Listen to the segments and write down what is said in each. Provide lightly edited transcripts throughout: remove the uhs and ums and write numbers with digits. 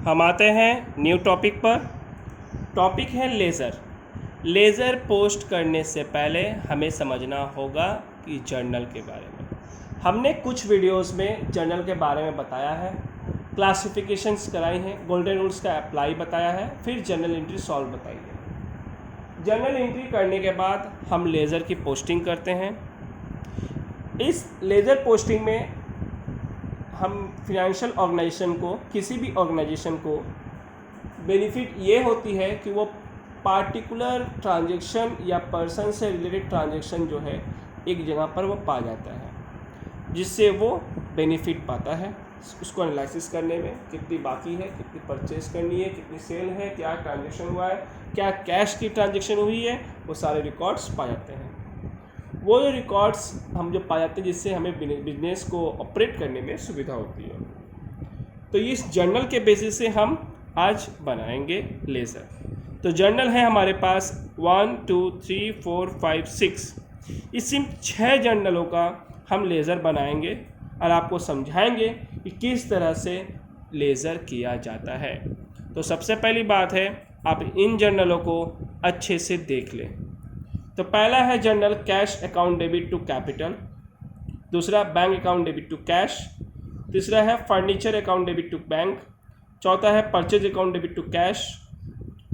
हम आते हैं न्यू टॉपिक पर। टॉपिक है लेज़र। लेज़र पोस्ट करने से पहले हमें समझना होगा कि जर्नल के बारे में। हमने कुछ वीडियोस में जर्नल के बारे में बताया है, क्लासिफिकेशंस कराई हैं, गोल्डन रूल्स का अप्लाई बताया है, फिर जर्नल एंट्री सॉल्व बताई है। जर्नल एंट्री करने के बाद हम लेज़र की पोस्टिंग करते हैं। इस लेज़र पोस्टिंग में हम फिनेंशियल ऑर्गेनाइजेशन को, किसी भी ऑर्गेनाइजेशन को बेनिफिट ये होती है कि वो पार्टिकुलर ट्रांजैक्शन या पर्सन से रिलेटेड ट्रांजैक्शन जो है एक जगह पर वो पा जाता है, जिससे वो बेनिफिट पाता है। उसको एनालिसिस करने में कितनी बाकी है, कितनी परचेज करनी है, कितनी सेल है, क्या ट्रांजैक्शन हुआ है, क्या कैश की ट्रांजैक्शन हुई है, वो सारे रिकॉर्ड्स पा जाते हैं। वो जो रिकॉर्ड्स हम जो पा जाते हैं जिससे हमें बिजनेस को ऑपरेट करने में सुविधा होती है। तो इस जर्नल के बेसिस से हम आज बनाएंगे लेज़र। तो जर्नल है हमारे पास 1 2 3 4 5 6। इस 6 जर्नलों का हम लेज़र बनाएंगे और आपको समझाएंगे कि किस तरह से लेज़र किया जाता है। तो सबसे पहली बात है, आप इन जर्नलों को अच्छे से देख लें। तो पहला है journal cash account debit to capital, दूसरा bank account debit to cash, तीसरा है furniture account debit to bank, चौथा है purchase account debit to cash,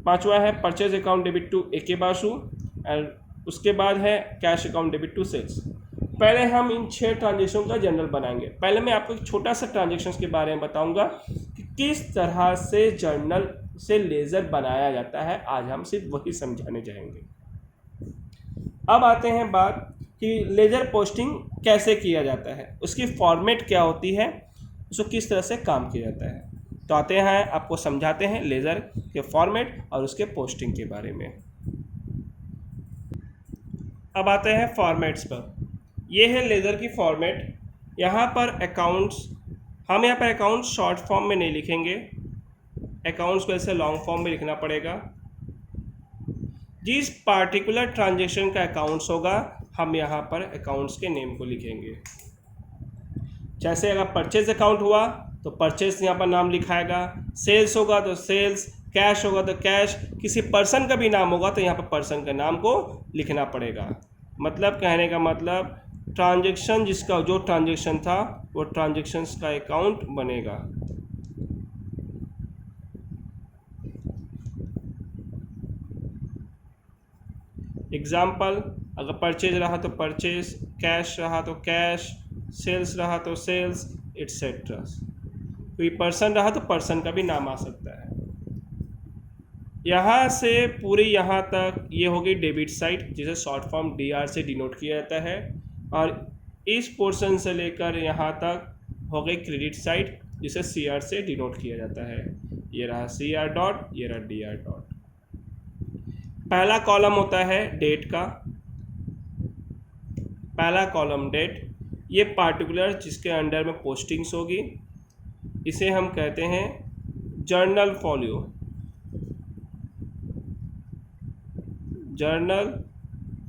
पांचवा है purchase account debit to A K Basu, और उसके बाद है cash account debit to sales. पहले हम इन 6 ट्रांजेक्शन का जर्नल बनाएंगे। पहले मैं आपको एक छोटा सा ट्रांजेक्शन के बारे में बताऊंगा कि किस तरह से जर्नल से लेज़र बनाया जाता है। आज हम सिर्फ वही समझाने जाएंगे। अब आते हैं बात कि लेज़र पोस्टिंग कैसे किया जाता है, उसकी फॉर्मेट क्या होती है, उसको किस तरह से काम किया जाता है। तो आते हैं, आपको समझाते हैं लेज़र के फॉर्मेट और उसके पोस्टिंग के बारे में। अब आते हैं फॉर्मेट्स पर। ये है लेज़र की फॉर्मेट। यहाँ पर अकाउंट्स, हम यहाँ पर अकाउंट शॉर्ट फॉर्म में नहीं लिखेंगे, अकाउंट्स को ऐसे लॉन्ग फॉर्म में लिखना पड़ेगा। जिस पार्टिकुलर ट्रांजैक्शन का अकाउंट्स होगा हम यहाँ पर अकाउंट्स के नेम को लिखेंगे। जैसे अगर परचेज अकाउंट हुआ तो परचेज यहाँ पर नाम लिखाएगा, सेल्स होगा तो सेल्स, कैश होगा तो कैश, किसी पर्सन का भी नाम होगा तो यहाँ पर पर्सन के नाम को लिखना पड़ेगा। मतलब कहने का मतलब ट्रांजैक्शन, जिसका जो ट्रांजैक्शन था वो ट्रांजैक्शंस का अकाउंट बनेगा। एग्जाम्पल, अगर परचेज रहा तो परचेज, कैश रहा तो कैश, सेल्स रहा तो सेल्स, एट्सेट्रा। कोई पर्सन रहा तो पर्सन का भी नाम आ सकता है। यहाँ से पूरी यहाँ तक ये होगी डेबिट साइड, जिसे शॉर्ट फॉर्म DR से डिनोट किया जाता है, और इस पोर्शन से लेकर यहाँ तक हो गई क्रेडिट साइड, जिसे CR से डिनोट किया जाता है। ये रहा CR डॉट, ये रहा DR डॉट। पहला कॉलम होता है डेट का, पहला कॉलम डेट, ये पार्टिकुलर जिसके अंडर में पोस्टिंग्स होगी, इसे हम कहते हैं जर्नल फॉलियो। जर्नल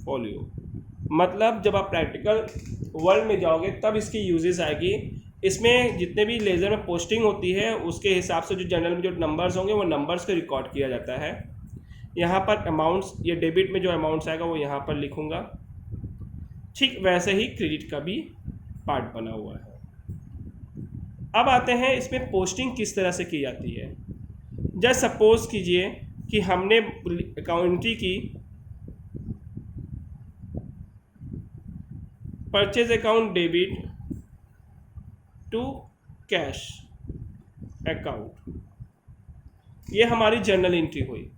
फॉलियो मतलब जब आप प्रैक्टिकल वर्ल्ड में जाओगे तब इसकी यूजेस आएगी। इसमें जितने भी लेज़र में पोस्टिंग होती है उसके हिसाब से जो जर्नल में जो नंबर्स होंगे वो नंबर्स को रिकॉर्ड किया जाता है। यहाँ पर अमाउंट्स, ये डेबिट में जो अमाउंट्स आएगा वो यहाँ पर लिखूँगा। ठीक वैसे ही क्रेडिट का भी पार्ट बना हुआ है। अब आते हैं इसमें पोस्टिंग किस तरह से की जाती है। जैसे सपोज कीजिए कि हमने अकाउंटिंग की purchase account debit to cash account, ये हमारी जर्नल एंट्री हुई।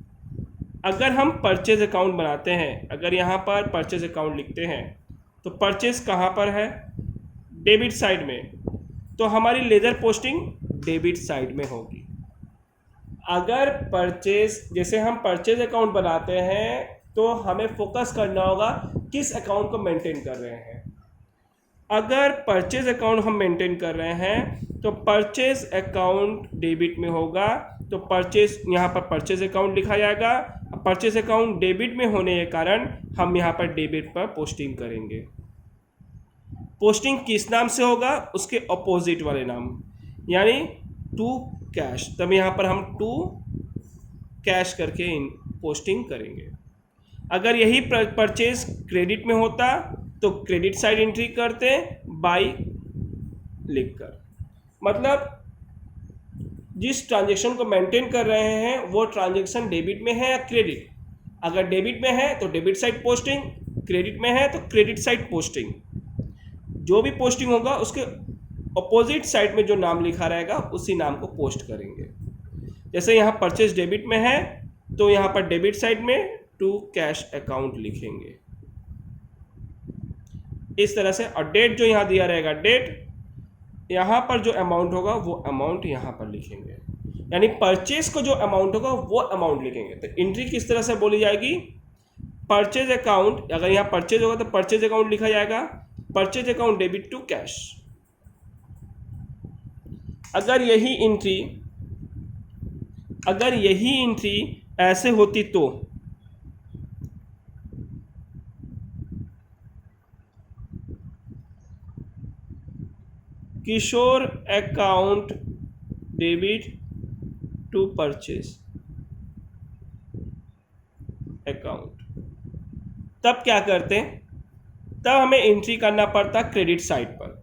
अगर हम परचेज अकाउंट बनाते हैं, अगर यहाँ पर परचेज अकाउंट लिखते हैं तो परचेज कहाँ पर है, डेबिट साइड में, तो हमारी लेज़र पोस्टिंग डेबिट साइड में होगी। अगर परचेज, जैसे हम परचेज अकाउंट बनाते हैं तो हमें फोकस करना होगा किस अकाउंट को मेंटेन कर रहे हैं। अगर परचेज अकाउंट हम मेंटेन कर रहे हैं तो परचेज अकाउंट डेबिट में होगा, तो परचेज, यहाँ पर परचेज अकाउंट लिखा जाएगा। परचेज अकाउंट डेबिट में होने के कारण हम यहाँ पर डेबिट पर पोस्टिंग करेंगे। पोस्टिंग किस नाम से होगा, उसके अपोजिट वाले नाम, यानी टू कैश, तब यहाँ पर हम टू कैश करके पोस्टिंग करेंगे। अगर यही परचेज क्रेडिट में होता तो क्रेडिट साइड एंट्री करते बाई लिखकर। मतलब जिस ट्रांजेक्शन को मेंटेन कर रहे हैं वो ट्रांजेक्शन डेबिट में है या क्रेडिट। अगर डेबिट में है तो डेबिट साइड पोस्टिंग, क्रेडिट में है तो क्रेडिट साइड पोस्टिंग। जो भी पोस्टिंग होगा उसके अपोजिट साइड में जो नाम लिखा रहेगा उसी नाम को पोस्ट करेंगे। जैसे यहाँ परचेज डेबिट में है तो यहाँ पर डेबिट साइड में टू कैश अकाउंट लिखेंगे इस तरह से। और डेट जो यहाँ दिया रहेगा डेट, यहाँ पर जो अमाउंट होगा वो अमाउंट यहाँ पर लिखेंगे, यानी परचेज को जो अमाउंट होगा वो अमाउंट लिखेंगे। तो एंट्री किस तरह से बोली जाएगी, परचेज अकाउंट, अगर यहाँ परचेज होगा तो परचेज अकाउंट लिखा जाएगा, purchase account debit to cash. अगर यही एंट्री ऐसे होती तो Kishore account debit to purchase account, तब क्या करते, तब हमें एंट्री करना पड़ता क्रेडिट साइड पर।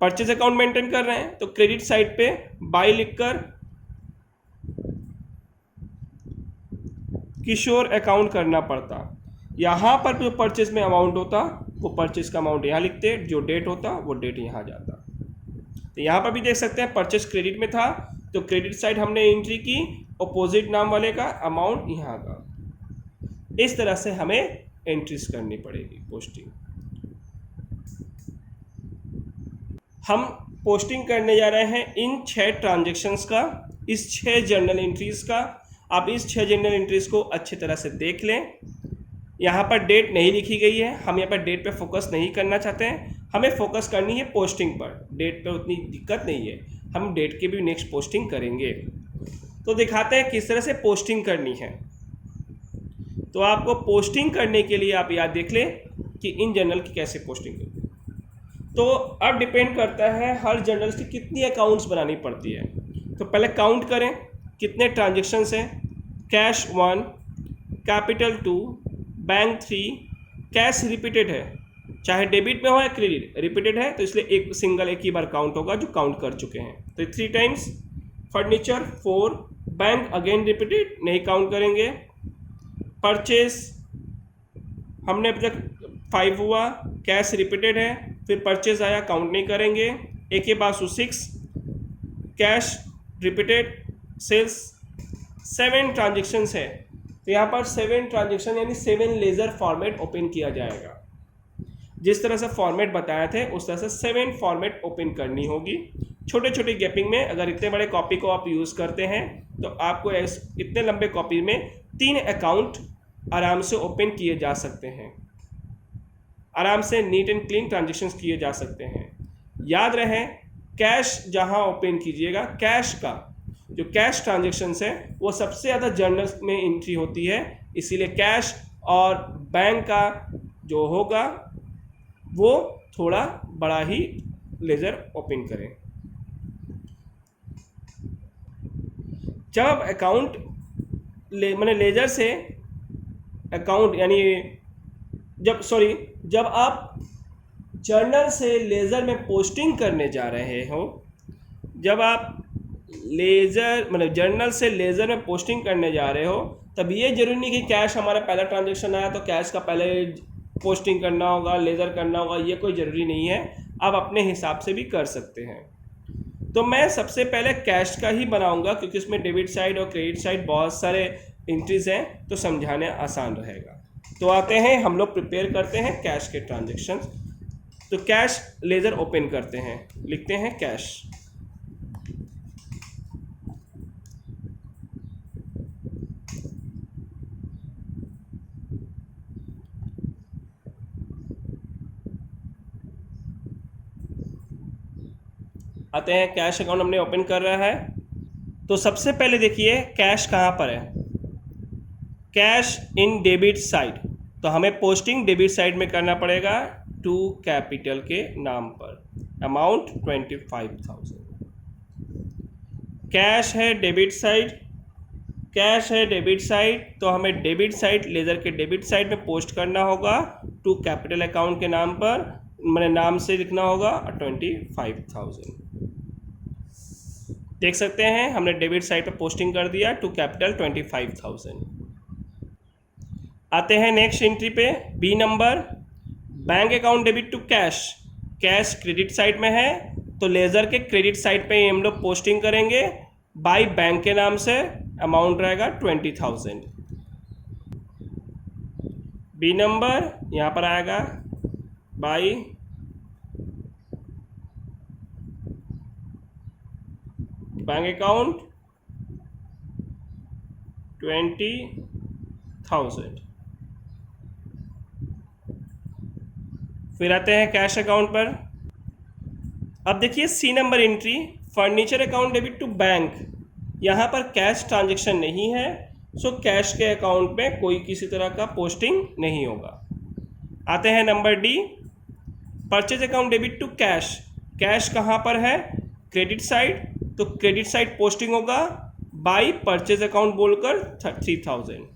परचेज अकाउंट मेंटेन कर रहे हैं तो क्रेडिट साइड पे बाई लिखकर किशोर अकाउंट करना पड़ता। यहाँ पर जो परचेज में अमाउंट होता वो परचेज का अमाउंट यहाँ लिखते, जो डेट होता वो डेट यहाँ जाता। तो यहाँ पर भी देख सकते हैं परचेज क्रेडिट में था तो क्रेडिट साइड हमने एंट्री की, अपोजिट नाम वाले का अमाउंट यहाँ का। इस तरह से हमें एंट्रीज करनी पड़ेगी पोस्टिंग। हम पोस्टिंग करने जा रहे हैं इन 6 ट्रांजेक्शन्स का, इस 6 जर्नल एंट्रीज का। आप इस 6 जर्नल एंट्रीज को अच्छी तरह से देख लें। यहाँ पर डेट नहीं लिखी गई है, हम यहाँ पर डेट पे फोकस नहीं करना चाहते हैं, हमें फोकस करनी है पोस्टिंग पर। डेट पे उतनी दिक्कत नहीं है, हम डेट की भी नेक्स्ट पोस्टिंग करेंगे। तो दिखाते हैं किस तरह से पोस्टिंग करनी है। तो आपको पोस्टिंग करने के लिए आप याद देख लें कि इन जर्नल की कैसे पोस्टिंग करनी है। तो अब डिपेंड करता है हर जर्नल की कितनी अकाउंट्स बनानी पड़ती है। तो पहले काउंट करें कितने ट्रांजेक्शन्स हैं। Cash 1, capital 2, bank 3, cash repeated है, चाहे डेबिट में हो या क्रेडिट, रिपीटेड है तो इसलिए एक ही बार काउंट होगा जो काउंट कर चुके हैं। तो 3 times. Furniture 4, bank again repeated, नहीं काउंट करेंगे। परचेज हमने अभी तक 5 हुआ, कैश रिपीटेड है, फिर परचेज आया, काउंट नहीं करेंगे। एक के बाद 6, कैश रिपीटेड, सेल्स 7 ट्रांजेक्शन्स है। तो यहाँ पर 7 ट्रांजेक्शन यानी 7 लेज़र फॉर्मेट ओपन किया जाएगा। जिस तरह से फॉर्मेट बताए थे उस तरह से 7 फॉर्मेट ओपन करनी होगी। छोटे छोटे गैपिंग में, अगर इतने बड़े कॉपी को आप यूज़ करते हैं तो आपको इतने लंबे कॉपी में 3 अकाउंट आराम से ओपन किए जा सकते हैं, आराम से नीट एंड क्लीन ट्रांजेक्शन्स किए जा सकते हैं। याद रहे कैश जहाँ ओपन कीजिएगा, कैश का जो कैश ट्रांजेक्शन्स है वो सबसे ज़्यादा जर्नल्स में एंट्री होती है, इसीलिए कैश और बैंक का जो होगा वो थोड़ा बड़ा ही लेज़र ओपन करें। जब अकाउंट मैंने लेज़र से अकाउंट यानी जब आप जर्नल से लेज़र में पोस्टिंग करने जा रहे हो, जब आप जर्नल से लेज़र में पोस्टिंग करने जा रहे हो, तब ये जरूरी नहीं कि कैश हमारा पहला ट्रांजेक्शन आया तो कैश का पहले पोस्टिंग करना होगा, लेज़र करना होगा, ये कोई ज़रूरी नहीं है। आप अपने हिसाब से भी कर सकते हैं। तो मैं सबसे पहले कैश का ही बनाऊंगा क्योंकि उसमें डेबिट साइड और क्रेडिट साइड बहुत सारे एंट्रीज हैं तो समझाने आसान रहेगा। तो आते हैं हम लोग प्रिपेयर करते हैं कैश के ट्रांजेक्शन। तो कैश लेज़र ओपन करते हैं, लिखते हैं कैश। आते हैं कैश अकाउंट हमने ओपन कर रहा है। तो सबसे पहले देखिए कैश कहाँ पर है, कैश इन डेबिट साइड। तो हमें पोस्टिंग डेबिट साइड में करना पड़ेगा टू कैपिटल के नाम पर, अमाउंट 25,000। कैश है डेबिट साइड, कैश है डेबिट साइड, तो हमें डेबिट साइड लेज़र के डेबिट साइड में पोस्ट करना होगा टू कैपिटल अकाउंट के नाम पर, मैंने नाम से लिखना होगा 25,000। देख सकते हैं हमने डेबिट साइड पर पोस्टिंग कर दिया टू कैपिटल 25,000। आते हैं नेक्स्ट एंट्री पे, B number, bank account debit to cash. Cash credit side में है तो लेज़र के क्रेडिट साइड पे हम लोग पोस्टिंग करेंगे बाई बैंक के नाम से, अमाउंट रहेगा 20,000। बी नंबर यहाँ पर आएगा बाई बैंक अकाउंट 20,000। फिर आते हैं कैश अकाउंट पर। अब देखिए C number entry, furniture account debit to bank. यहाँ पर कैश ट्रांजैक्शन नहीं है, सो कैश के अकाउंट में कोई किसी तरह का पोस्टिंग नहीं होगा। आते हैं number D, purchase account debit to cash. Cash कहाँ पर है? क्रेडिट साइड, तो क्रेडिट साइड पोस्टिंग होगा बाई परचेज अकाउंट बोलकर 3,000।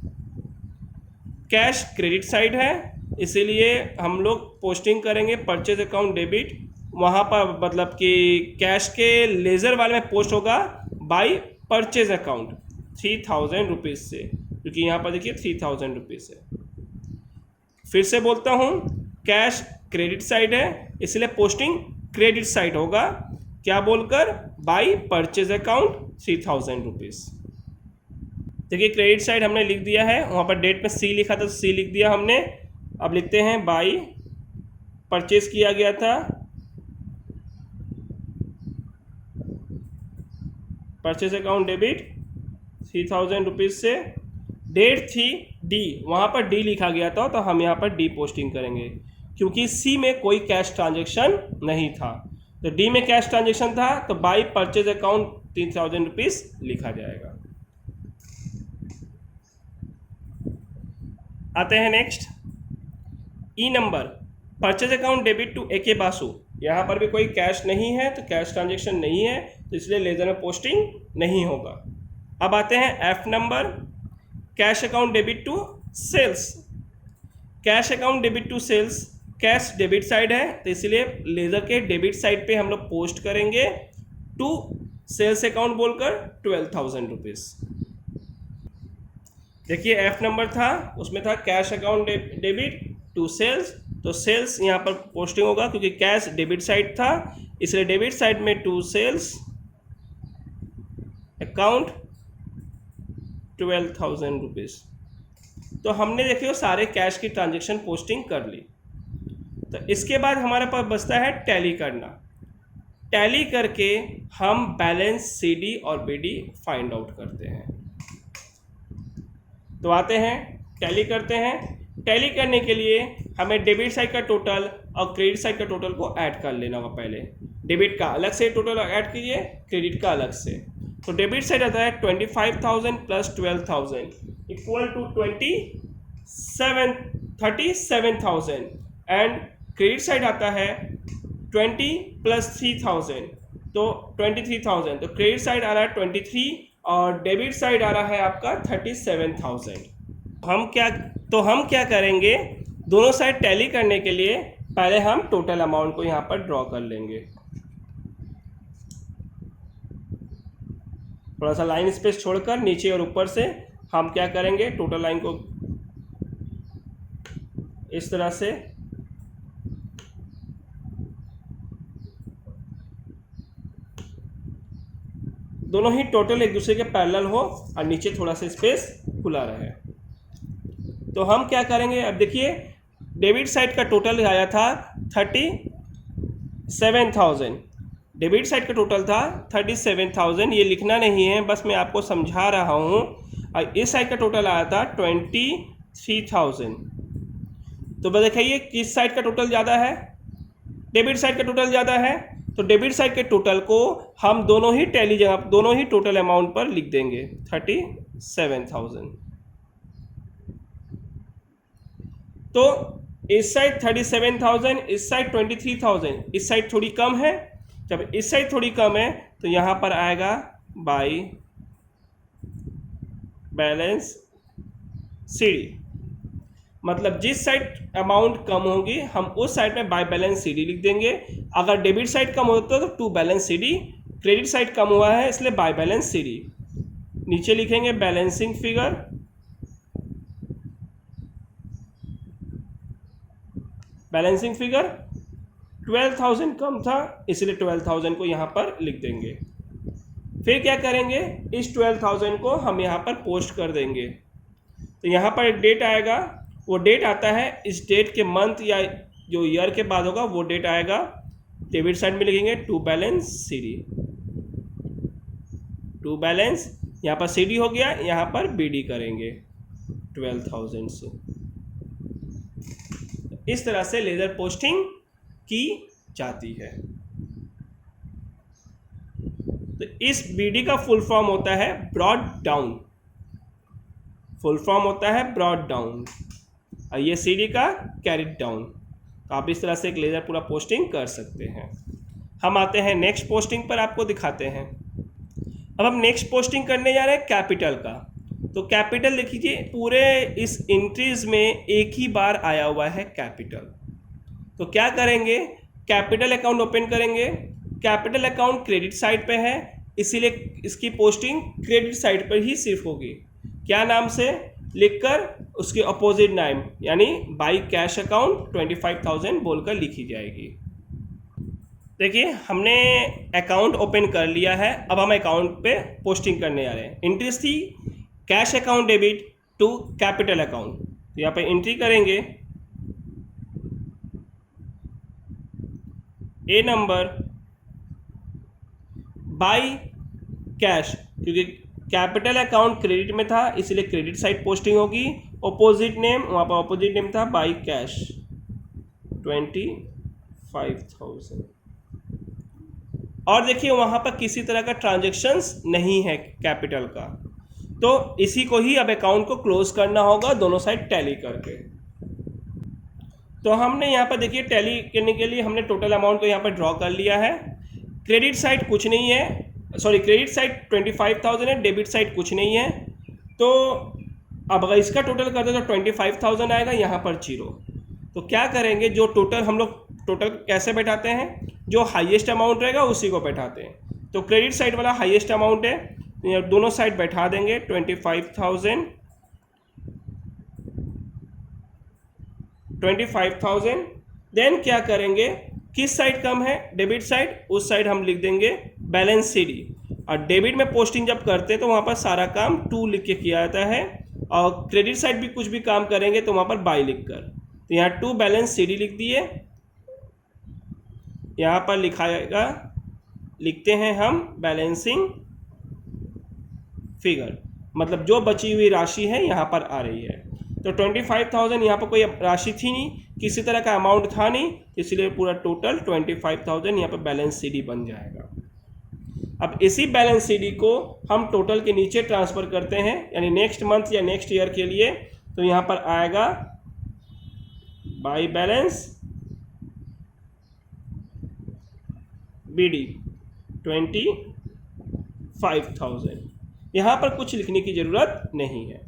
कैश क्रेडिट साइड है इसीलिए हम लोग पोस्टिंग करेंगे परचेज अकाउंट डेबिट, वहाँ पर मतलब कि कैश के लेज़र वाले में पोस्ट होगा बाई परचेज अकाउंट 3,000 रुपीज़ से, क्योंकि यहाँ पर देखिए 3,000 रुपीज़ है। फिर से बोलता हूँ, कैश क्रेडिट साइड है इसलिए पोस्टिंग क्रेडिट साइड होगा, क्या बोलकर? By purchase account 3,000 rupees. देखिए क्रेडिट साइड हमने लिख दिया है, वहाँ पर डेट में सी लिखा था तो सी लिख दिया हमने। अब लिखते हैं बाई परचेज किया गया था, परचेज अकाउंट डेबिट 3,000 रुपीज़ से। डेट थी डी, वहाँ पर डी लिखा गया था तो हम यहाँ पर डी पोस्टिंग करेंगे, क्योंकि सी में कोई कैश ट्रांजैक्शन नहीं था, तो डी में कैश ट्रांजैक्शन था तो बाई परचेज अकाउंट 3,000 रुपीज़ लिखा जाएगा। आते हैं next, E number, purchase account debit to A K Basu. यहाँ पर भी कोई कैश नहीं है तो कैश ट्रांजैक्शन नहीं है, तो इसलिए लेज़र में पोस्टिंग नहीं होगा। अब आते हैं F number, cash account debit to sales. Cash account debit to sales, cash debit side है तो इसलिए लेज़र के डेबिट साइड पे हम लोग पोस्ट करेंगे टू सेल्स अकाउंट बोलकर 12,000 रुपीज़। देखिए एफ नंबर था, उसमें था cash account debit to sales, तो सेल्स यहाँ पर पोस्टिंग होगा क्योंकि कैश डेबिट साइड था, इसलिए डेबिट साइड में टू सेल्स अकाउंट 12,000 रुपीज़। तो हमने देखिए सारे कैश की ट्रांजैक्शन पोस्टिंग कर ली। तो इसके बाद हमारे पास बचता है टैली करना। टैली करके हम बैलेंस सीडी और बीडी फाइंड आउट करते हैं। तो आते हैं टैली करते हैं। टैली करने के लिए हमें डेबिट साइड का टोटल और क्रेडिट साइड का टोटल को ऐड कर लेना होगा। पहले डेबिट का अलग से टोटल ऐड कीजिए, क्रेडिट का अलग से। तो डेबिट साइड आता है 25,000 plus 12,000 equal to 37,000 and credit side आता है 20 प्लस 3,000 तो 23,000। तो क्रेडिट साइड आ रहा है 23 और डेबिट साइड आ रहा है आपका 37,000। हम क्या करेंगे, दोनों साइड टैली करने के लिए पहले हम टोटल अमाउंट को यहाँ पर ड्रॉ कर लेंगे। थोड़ा सा लाइन स्पेस छोड़कर नीचे और ऊपर से हम क्या करेंगे, टोटल लाइन को इस तरह से दोनों ही टोटल एक दूसरे के पैरेलल हो और नीचे थोड़ा सा स्पेस खुला रहे। तो हम क्या करेंगे, अब देखिए डेबिट साइड का टोटल आया था 37,000, डेबिट साइड का टोटल था 37,000। ये लिखना नहीं है, बस मैं आपको समझा रहा हूँ। और इस साइड का टोटल आया था 23,000। तो बताइए किस साइड का टोटल ज़्यादा है? डेबिट साइड का टोटल ज़्यादा है, तो डेबिट साइड के टोटल को हम दोनों ही टैली जगह दोनों ही टोटल अमाउंट पर लिख देंगे 37,000। तो इस साइड 37,000, इस साइड 23,000, इस साइड थोड़ी कम है। जब इस साइड थोड़ी कम है तो यहाँ पर आएगा बाई बैलेंस सीडी, मतलब जिस साइड अमाउंट कम होगी हम उस साइड में बाय बैलेंस सीडी लिख देंगे। अगर डेबिट साइड कम होता तो to balance c d, credit side कम हुआ है इसलिए बाय बैलेंस सीडी। नीचे लिखेंगे बैलेंसिंग फिगर, बैलेंसिंग फिगर 12,000 कम था इसलिए 12,000 को यहाँ पर लिख देंगे। फिर क्या करेंगे, इस 12,000 को हम यहाँ पर पोस्ट कर देंगे। तो यहाँ पर एक डेट आएगा, वो डेट आता है इस डेट के मंथ या जो ईयर के बाद होगा वो डेट आएगा। डेबिट साइड में लिखेंगे to balance CD, to balance, यहाँ पर सीडी हो गया, यहाँ पर बीडी करेंगे 12,000 से। इस तरह से लेजर पोस्टिंग की जाती है। तो इस बीडी का फुल फॉर्म होता है ब्रॉड डाउन, फुल फॉर्म होता है ब्रॉड डाउन, और ये सीडी का कैरिड डाउन। तो आप इस तरह से एक लेजर पूरा पोस्टिंग कर सकते हैं। हम आते हैं नेक्स्ट पोस्टिंग पर, आपको दिखाते हैं। अब हम नेक्स्ट पोस्टिंग करने जा रहे हैं कैपिटल का। तो कैपिटल देखिए पूरे इस इंट्रीज में एक ही बार आया हुआ है कैपिटल। तो क्या करेंगे, कैपिटल अकाउंट ओपन करेंगे। कैपिटल अकाउंट क्रेडिट साइड पे है इसीलिए इसकी पोस्टिंग क्रेडिट साइड पर ही सिर्फ होगी। क्या नाम से लिखकर, उसके अपोजिट नाम यानी बाई कैश अकाउंट 25,000 बोलकर लिखी जाएगी। देखिए हमने अकाउंट ओपन कर लिया है, अब हम अकाउंट पे पोस्टिंग करने जा रहे हैं। एंट्रीज थी cash account debit to capital account, तो यहाँ पे एंट्री करेंगे ए नंबर बाई कैश, क्योंकि कैपिटल अकाउंट क्रेडिट में था इसलिए क्रेडिट साइड पोस्टिंग होगी। ऑपोजिट नेम, वहाँ पर ऑपोजिट नेम था बाई कैश 25,000। और देखिए वहाँ पर किसी तरह का ट्रांजैक्शंस नहीं है कैपिटल का, तो इसी को ही अब अकाउंट को क्लोज करना होगा दोनों साइड टैली करके। तो हमने यहाँ पर देखिए टैली करने के लिए हमने टोटल अमाउंट को यहाँ पर ड्रॉ कर लिया है। क्रेडिट साइड कुछ नहीं है, सॉरी क्रेडिट साइड 25,000 है, डेबिट साइड कुछ नहीं है। तो अब अगर इसका टोटल करते तो 25,000 आएगा, यहाँ पर 0। तो क्या करेंगे, जो टोटल हम लोग टोटल कैसे बैठाते हैं, जो हाईएस्ट अमाउंट रहेगा उसी को बैठाते हैं। तो क्रेडिट साइड वाला हाईएस्ट अमाउंट है, तो दोनों साइड बैठा देंगे 25,000। देन क्या करेंगे, किस साइड कम है, डेबिट साइड, उस साइड हम लिख देंगे बैलेंस सीडी। और डेबिट में पोस्टिंग जब करते हैं तो वहाँ पर सारा काम टू लिख के किया जाता है, और क्रेडिट साइड भी कुछ भी काम करेंगे तो वहाँ पर बाई लिख कर। तो यहाँ टू बैलेंस सीडी लिख दिए, यहाँ पर लिखाएगा, लिखते हैं हम बैलेंसिंग फिगर, मतलब जो बची हुई राशि है यहाँ पर आ रही है। तो 25,000 यहाँ पर कोई राशि थी नहीं, किसी तरह का अमाउंट था नहीं, इसलिए पूरा टोटल 25,000 यहाँ पर बैलेंस सीडी बन जाएगा। अब इसी बैलेंस सीडी को हम टोटल के नीचे ट्रांसफ़र करते हैं, यानी नेक्स्ट मंथ या नेक्स्ट ईयर के लिए। तो यहाँ पर आएगा बाई बैलेंस बीडी 25,000। यहाँ पर कुछ लिखने की ज़रूरत नहीं है।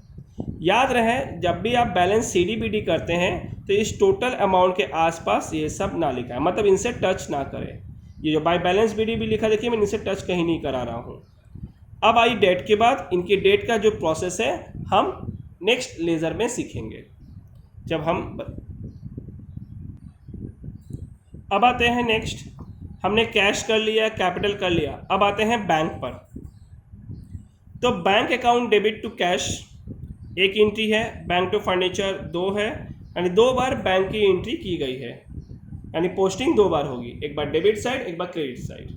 याद रहे जब भी आप बैलेंस सीडी बीडी करते हैं तो इस टोटल अमाउंट के आसपास ये सब ना लिखा है, मतलब इनसे टच ना करें। ये जो बाय बैलेंस बीडी भी लिखा देखिए मैं इनसे टच कहीं नहीं करा रहा हूँ। अब आई डेट के बाद, इनकी डेट का जो प्रोसेस है हम नेक्स्ट लेज़र में सीखेंगे। जब हम अब आते हैं नेक्स्ट, हमने कैश कर लिया, कैपिटल कर लिया, अब आते हैं बैंक पर। तो bank account debit to cash एक एंट्री है, बैंक टू फर्नीचर 2 है, यानी 2 बार बैंक की एंट्री की गई है, यानी पोस्टिंग 2 बार होगी, एक बार डेबिट साइड एक बार क्रेडिट साइड।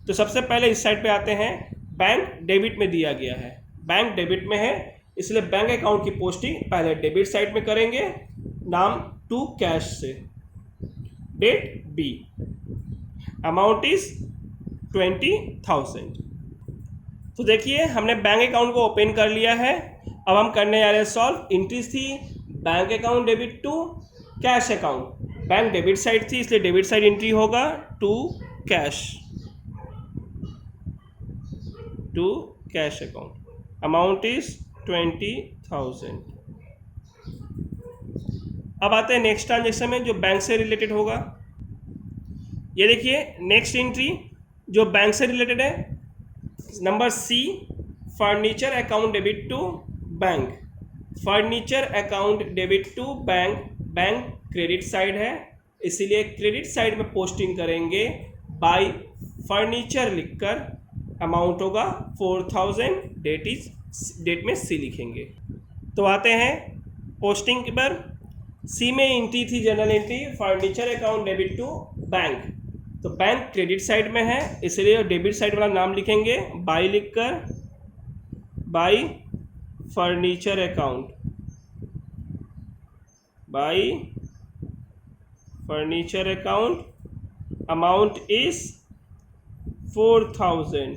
तो सबसे पहले इस साइड पे आते हैं, बैंक डेबिट में दिया गया है, बैंक डेबिट में है इसलिए बैंक अकाउंट की पोस्टिंग पहले डेबिट साइड में करेंगे, नाम टू कैश से, डेट बी, अमाउंट इज 20,000। तो देखिए हमने बैंक अकाउंट को ओपन कर लिया है। अब हम करने जा रहे हैं सॉल्व। एंट्रीज थी bank account debit to cash account, bank debit side थी इसलिए डेबिट साइड एंट्री होगा to cash. To cash account, amount is 20,000। अब आते हैं नेक्स्ट ट्रांजेक्शन में जो बैंक से रिलेटेड होगा। ये देखिए नेक्स्ट एंट्री जो बैंक से रिलेटेड है, number C, furniture account debit to bank. Furniture account debit to bank, bank credit side है इसीलिए क्रेडिट साइड में पोस्टिंग करेंगे बाय फर्नीचर लिखकर, अमाउंट होगा 4,000, डेट में सी लिखेंगे। तो आते हैं पोस्टिंग पर। सी में एंट्री थी journal entry, furniture account debit to bank, तो बैंक क्रेडिट साइड में है इसलिए डेबिट साइड वाला नाम लिखेंगे बाय लिखकर, bye furniture account, bye furniture account, amount is 4,000।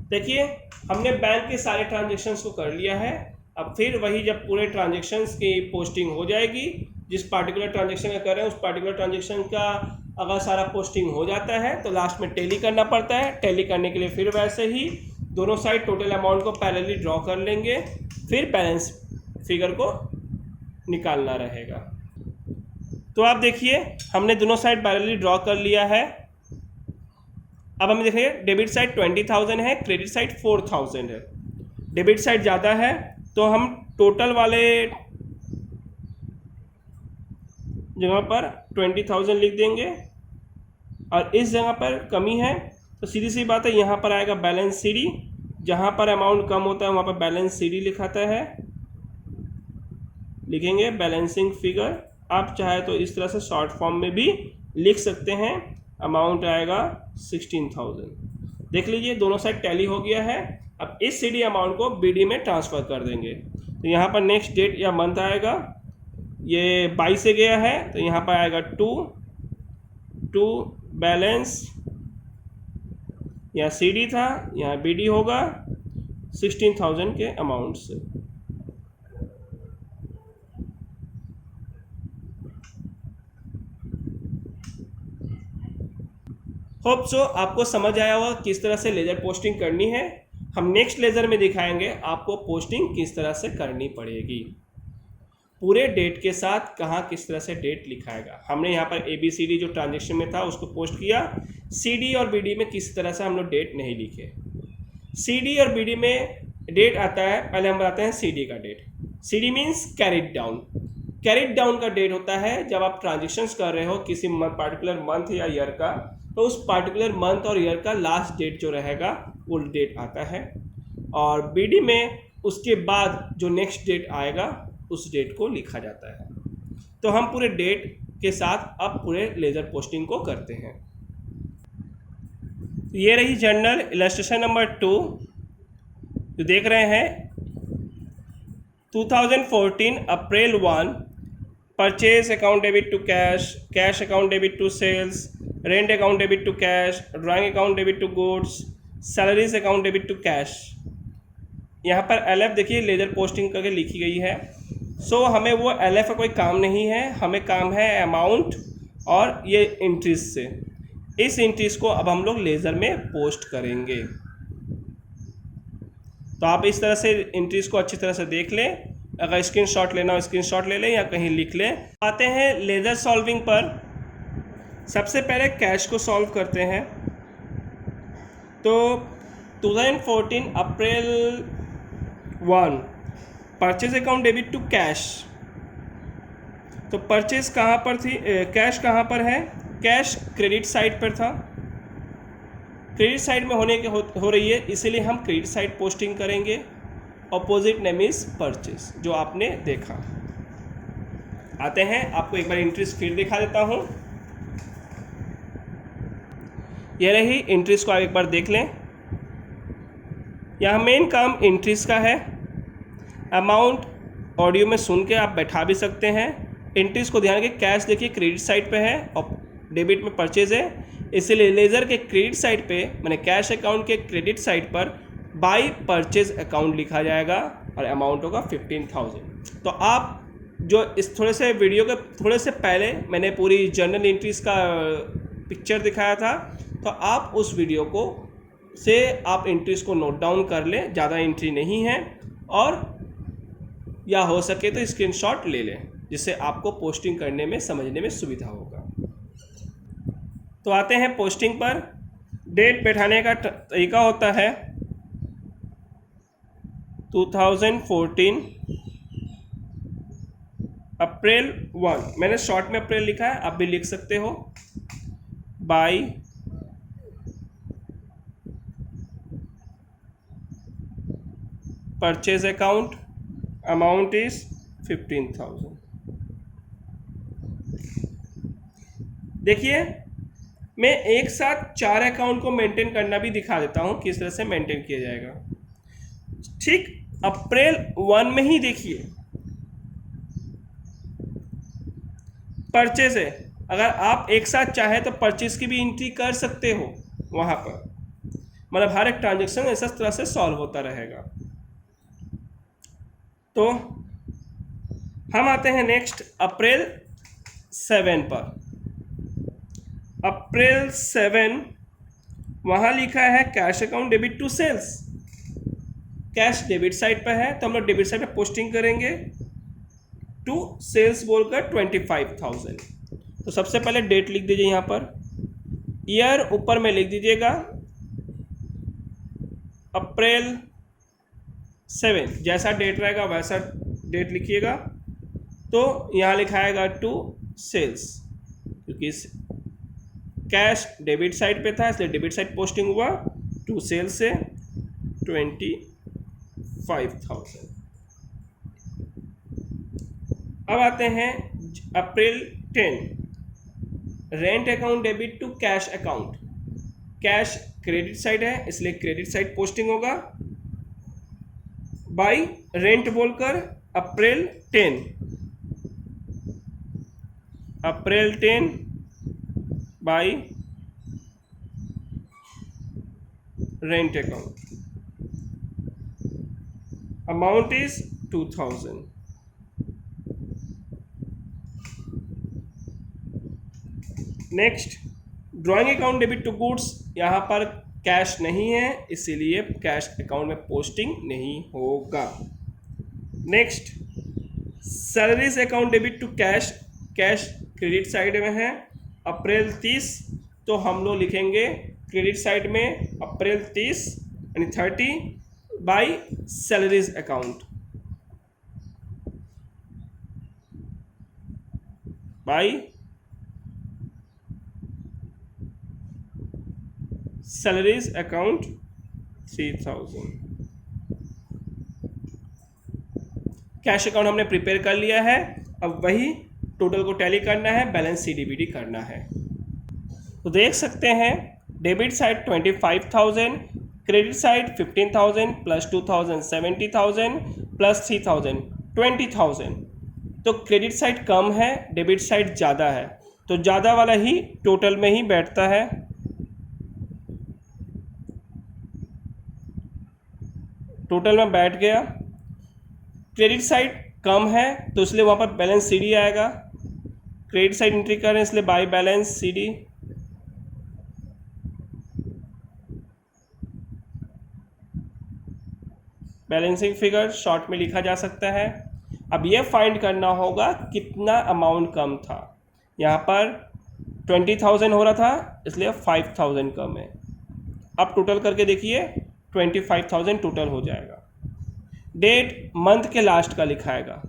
देखिए हमने बैंक के सारे ट्रांजेक्शन्स को कर लिया है। अब फिर वही जब पूरे ट्रांजेक्शन्स की पोस्टिंग हो जाएगी, जिस पार्टिकुलर ट्रांजेक्शन का कर रहे हैं उस पार्टिकुलर ट्रांजेक्शन का अगर सारा पोस्टिंग हो जाता है तो लास्ट में टैली करना पड़ता है। टैली करने के लिए फिर वैसे ही दोनों साइड टोटल अमाउंट को पैरेलली ड्रॉ कर लेंगे, फिर बैलेंस फिगर को निकालना रहेगा। तो आप देखिए हमने दोनों साइड पैरेलली ड्रॉ कर लिया है। अब हम देखिए डेबिट साइड 20,000 है, क्रेडिट साइड 4,000 है। डेबिट साइड ज़्यादा है तो हम टोटल वाले जगह पर 20,000 लिख देंगे और इस जगह पर कमी है तो सीधी सी बात है यहाँ पर आएगा बैलेंस सी डी, जहाँ पर अमाउंट कम होता है वहाँ पर बैलेंस सी डी लिखाता है, लिखेंगे बैलेंसिंग फिगर। आप चाहे तो इस तरह से शॉर्ट फॉर्म में भी लिख सकते हैं, अमाउंट आएगा 16,000। देख लीजिए दोनों साइड टैली हो गया है। अब इस सी डी अमाउंट को बी डी में ट्रांसफ़र कर देंगे। तो यहाँ पर नेक्स्ट डेट या मंथ आएगा, ये 22 से गया है तो यहाँ पर आएगा 2 बैलेंस, यहाँ सी डी था यहाँ बी डी होगा 16,000 के अमाउंट से। होप सो आपको समझ आया होगा किस तरह से लेजर पोस्टिंग करनी है। हम नेक्स्ट लेजर में दिखाएंगे आपको पोस्टिंग किस तरह से करनी पड़ेगी, पूरे डेट के साथ कहाँ किस तरह से डेट लिखाएगा। हमने यहाँ पर ABCD जो ट्रांजेक्शन में था उसको पोस्ट किया, CD और BD में किस तरह से हम लोग डेट नहीं लिखे। CD और BD में डेट आता है, पहले हम बताते हैं CD का date. CD means carried down. Carried down का डेट होता है जब आप ट्रांजेक्शन्स कर रहे हो किसी पार्टिकुलर मंथ या ईयर का, तो उस पार्टिकुलर मंथ और ईयर का लास्ट डेट जो रहेगा वो डेट आता है। और BD में उसके बाद जो नेक्स्ट डेट आएगा उस डेट को लिखा जाता है। तो हम पूरे डेट के साथ अब पूरे लेजर पोस्टिंग को करते हैं। ये रही जर्नल इलस्ट्रेशन नंबर 2 जो देख रहे हैं। 2014 April 1, purchase account debit to cash, cash account debit to sales, rent account debit to cash, drawing account debit to goods, salaries account debit to cash. यहाँ पर LF देखिए लेजर पोस्टिंग करके लिखी गई है। सो हमें वो LF का कोई काम नहीं है, हमें काम है अमाउंट और ये एंट्रीज से। इस एंट्रीज को अब हम लोग लेज़र में पोस्ट करेंगे। तो आप इस तरह से एंट्रीज को अच्छी तरह से देख लें, अगर स्क्रीनशॉट लेना हो स्क्रीनशॉट ले लें या कहीं लिख लें। आते हैं लेज़र सॉल्विंग पर। सबसे पहले कैश को सॉल्व करते हैं। तो 2014 April 1 purchase account debit to cash. तो परचेज कहाँ पर थी, कैश कहाँ पर है, कैश क्रेडिट साइड पर था। क्रेडिट साइड में होने के हो रही है इसीलिए हम क्रेडिट साइड पोस्टिंग करेंगे। ऑपोजिट नेम इज परचेज जो आपने देखा। आते हैं आपको एक बार एंट्रीज फिर दिखा देता हूँ। यह रही एंट्रीज को आप एक बार देख लें। यहाँ मेन काम एंट्रीज का है। अमाउंट ऑडियो में सुन के आप बैठा भी सकते हैं। एंट्रीज को ध्यान रखिए, कैश देखिए क्रेडिट साइड पे है और डेबिट में परचेज है, इसलिए लेजर के क्रेडिट साइड पे मैंने कैश अकाउंट के क्रेडिट साइड पर बाय परचेज अकाउंट लिखा जाएगा और अमाउंट होगा 15,000। तो आप जो इस थोड़े से वीडियो के थोड़े से पहले मैंने पूरी जर्नल एंट्रीज का पिक्चर दिखाया था, तो आप उस वीडियो को से आप एंट्रीज को नोट डाउन कर लें, ज़्यादा एंट्री नहीं है, और या हो सके तो स्क्रीनशॉट ले लें, जिससे आपको पोस्टिंग करने में समझने में सुविधा होगा। तो आते हैं पोस्टिंग पर। डेट बैठाने का तरीका होता है 2014 अप्रैल 1, मैंने शॉर्ट में अप्रैल लिखा है, आप भी लिख सकते हो, by purchase account, amount is 15,000। देखिए मैं एक साथ 4 अकाउंट को मेंटेन करना भी दिखा देता हूं, किस तरह से मेंटेन किया जाएगा। ठीक, अप्रैल 1 में ही देखिए परचेज है, अगर आप एक साथ चाहे तो परचेज की भी एंट्री कर सकते हो वहां पर, मतलब हर एक ट्रांजेक्शन ऐसा तरह से सॉल्व होता रहेगा। तो हम आते हैं नेक्स्ट अप्रैल 7 पर। अप्रैल 7 वहाँ लिखा है cash account debit to sales, cash debit side पर है, तो हम लोग डेबिट साइड पर पोस्टिंग करेंगे टू सेल्स बोलकर 25,000। तो सबसे पहले डेट लिख दीजिए यहाँ पर, ईयर ऊपर में लिख दीजिएगा अप्रैल 7, जैसा डेट रहेगा वैसा डेट लिखिएगा। तो यहाँ लिखाएगा टू सेल्स, क्योंकि कैश डेबिट साइड पे था इसलिए डेबिट साइड पोस्टिंग हुआ, टू सेल्स से 25,000। अब आते हैं April 10, rent account debit to cash account, cash credit side है इसलिए क्रेडिट साइड पोस्टिंग होगा, बाई रेंट बोलकर April 10, April 10 by rent account, amount is 2,000। Next drawing account debit to goods, यहाँ पर कैश नहीं है इसीलिए कैश अकाउंट में पोस्टिंग नहीं होगा। Next salaries account debit to cash, cash credit side में है, अप्रैल 30, तो हम लोग लिखेंगे क्रेडिट साइड में अप्रैल 30 यानी 30 by salaries account, by salaries account 3,000। Cash account हमने प्रिपेयर कर लिया है, अब वही टोटल को टैली करना है, बैलेंस CDBD करना है। तो देख सकते हैं debit side 25,000, credit side 15,000 plus 2,000 70,000 plus 3,000 20,000। तो क्रेडिट साइड कम है, डेबिट साइड ज़्यादा है, तो ज़्यादा वाला ही टोटल में ही बैठता है। टोटल में बैठ गया, क्रेडिट साइड कम है तो इसलिए वहाँ पर बैलेंस CD आएगा, क्रेडिट साइड एंट्री करें इसलिए by balance CD, balancing figure short में लिखा जा सकता है। अब यह फाइंड करना होगा कितना अमाउंट कम था, यहाँ पर 20,000 हो रहा था इसलिए 5,000 कम है। अब टोटल करके देखिए 25,000 टोटल हो जाएगा। डेट मंथ के लास्ट का लिखाएगा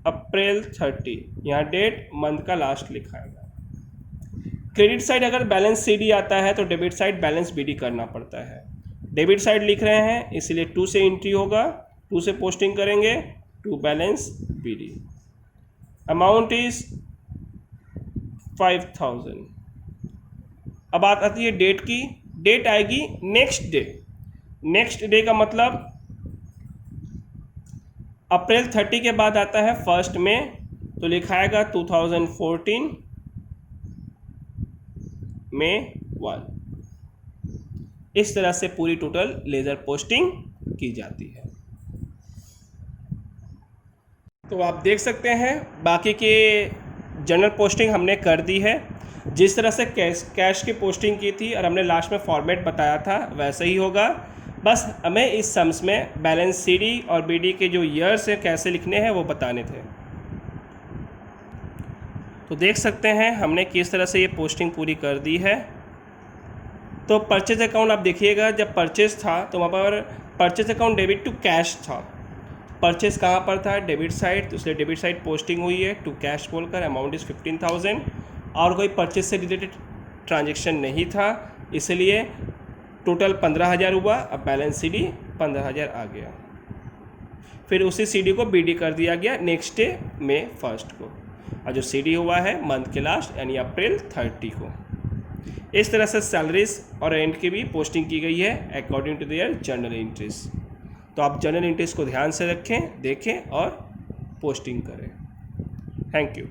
अप्रैल 30, यहाँ डेट मंथ का लास्ट लिखाएगा। क्रेडिट साइड अगर बैलेंस CD आता है तो डेबिट साइड बैलेंस BD करना पड़ता है। डेबिट साइड लिख रहे हैं इसलिए 2 से एंट्री होगा, 2 से पोस्टिंग करेंगे, 2 बैलेंस BD, अमाउंट इज 5,000। अब बात आती है डेट की, डेट आएगी नेक्स्ट डे। नेक्स्ट डे का मतलब अप्रैल 30 के बाद आता है 1 में, तो लिखाएगा 2014 में 1। इस तरह से पूरी टोटल लेजर पोस्टिंग की जाती है। तो आप देख सकते हैं बाकी के जनरल पोस्टिंग हमने कर दी है। जिस तरह से कैश की पोस्टिंग की थी और हमने लास्ट में फॉर्मेट बताया था वैसे ही होगा, बस हमें इस सम्स में बैलेंस सीडी और बीडी के जो ईयर्स हैं कैसे लिखने हैं वो बताने थे। तो देख सकते हैं हमने किस तरह से ये पोस्टिंग पूरी कर दी है। तो परचेज अकाउंट आप देखिएगा, जब परचेज था तो वहाँ पर purchase account debit to cash था। परचेज कहाँ पर था? डेबिट साइड, तो इसलिए डेबिट साइड पोस्टिंग हुई है टू कैश बोलकर। अमाउंट इज़ 15,000 और कोई परचेज से रिलेटेड ट्रांजेक्शन नहीं था, इसलिए टोटल 15,000 हुआ। अब बैलेंस सीडी 15,000 आ गया। फिर उसी सीडी को बीडी कर दिया गया नेक्स्ट डे May 1 को, और जो सीडी हुआ है मंथ के लास्ट यानी अप्रैल 30 को। इस तरह से सैलरीज और रेंट की भी पोस्टिंग की गई है according to their journal entries. तो आप जर्नल एंट्रीज को ध्यान से रखें, देखें और पोस्टिंग करें। Thank you.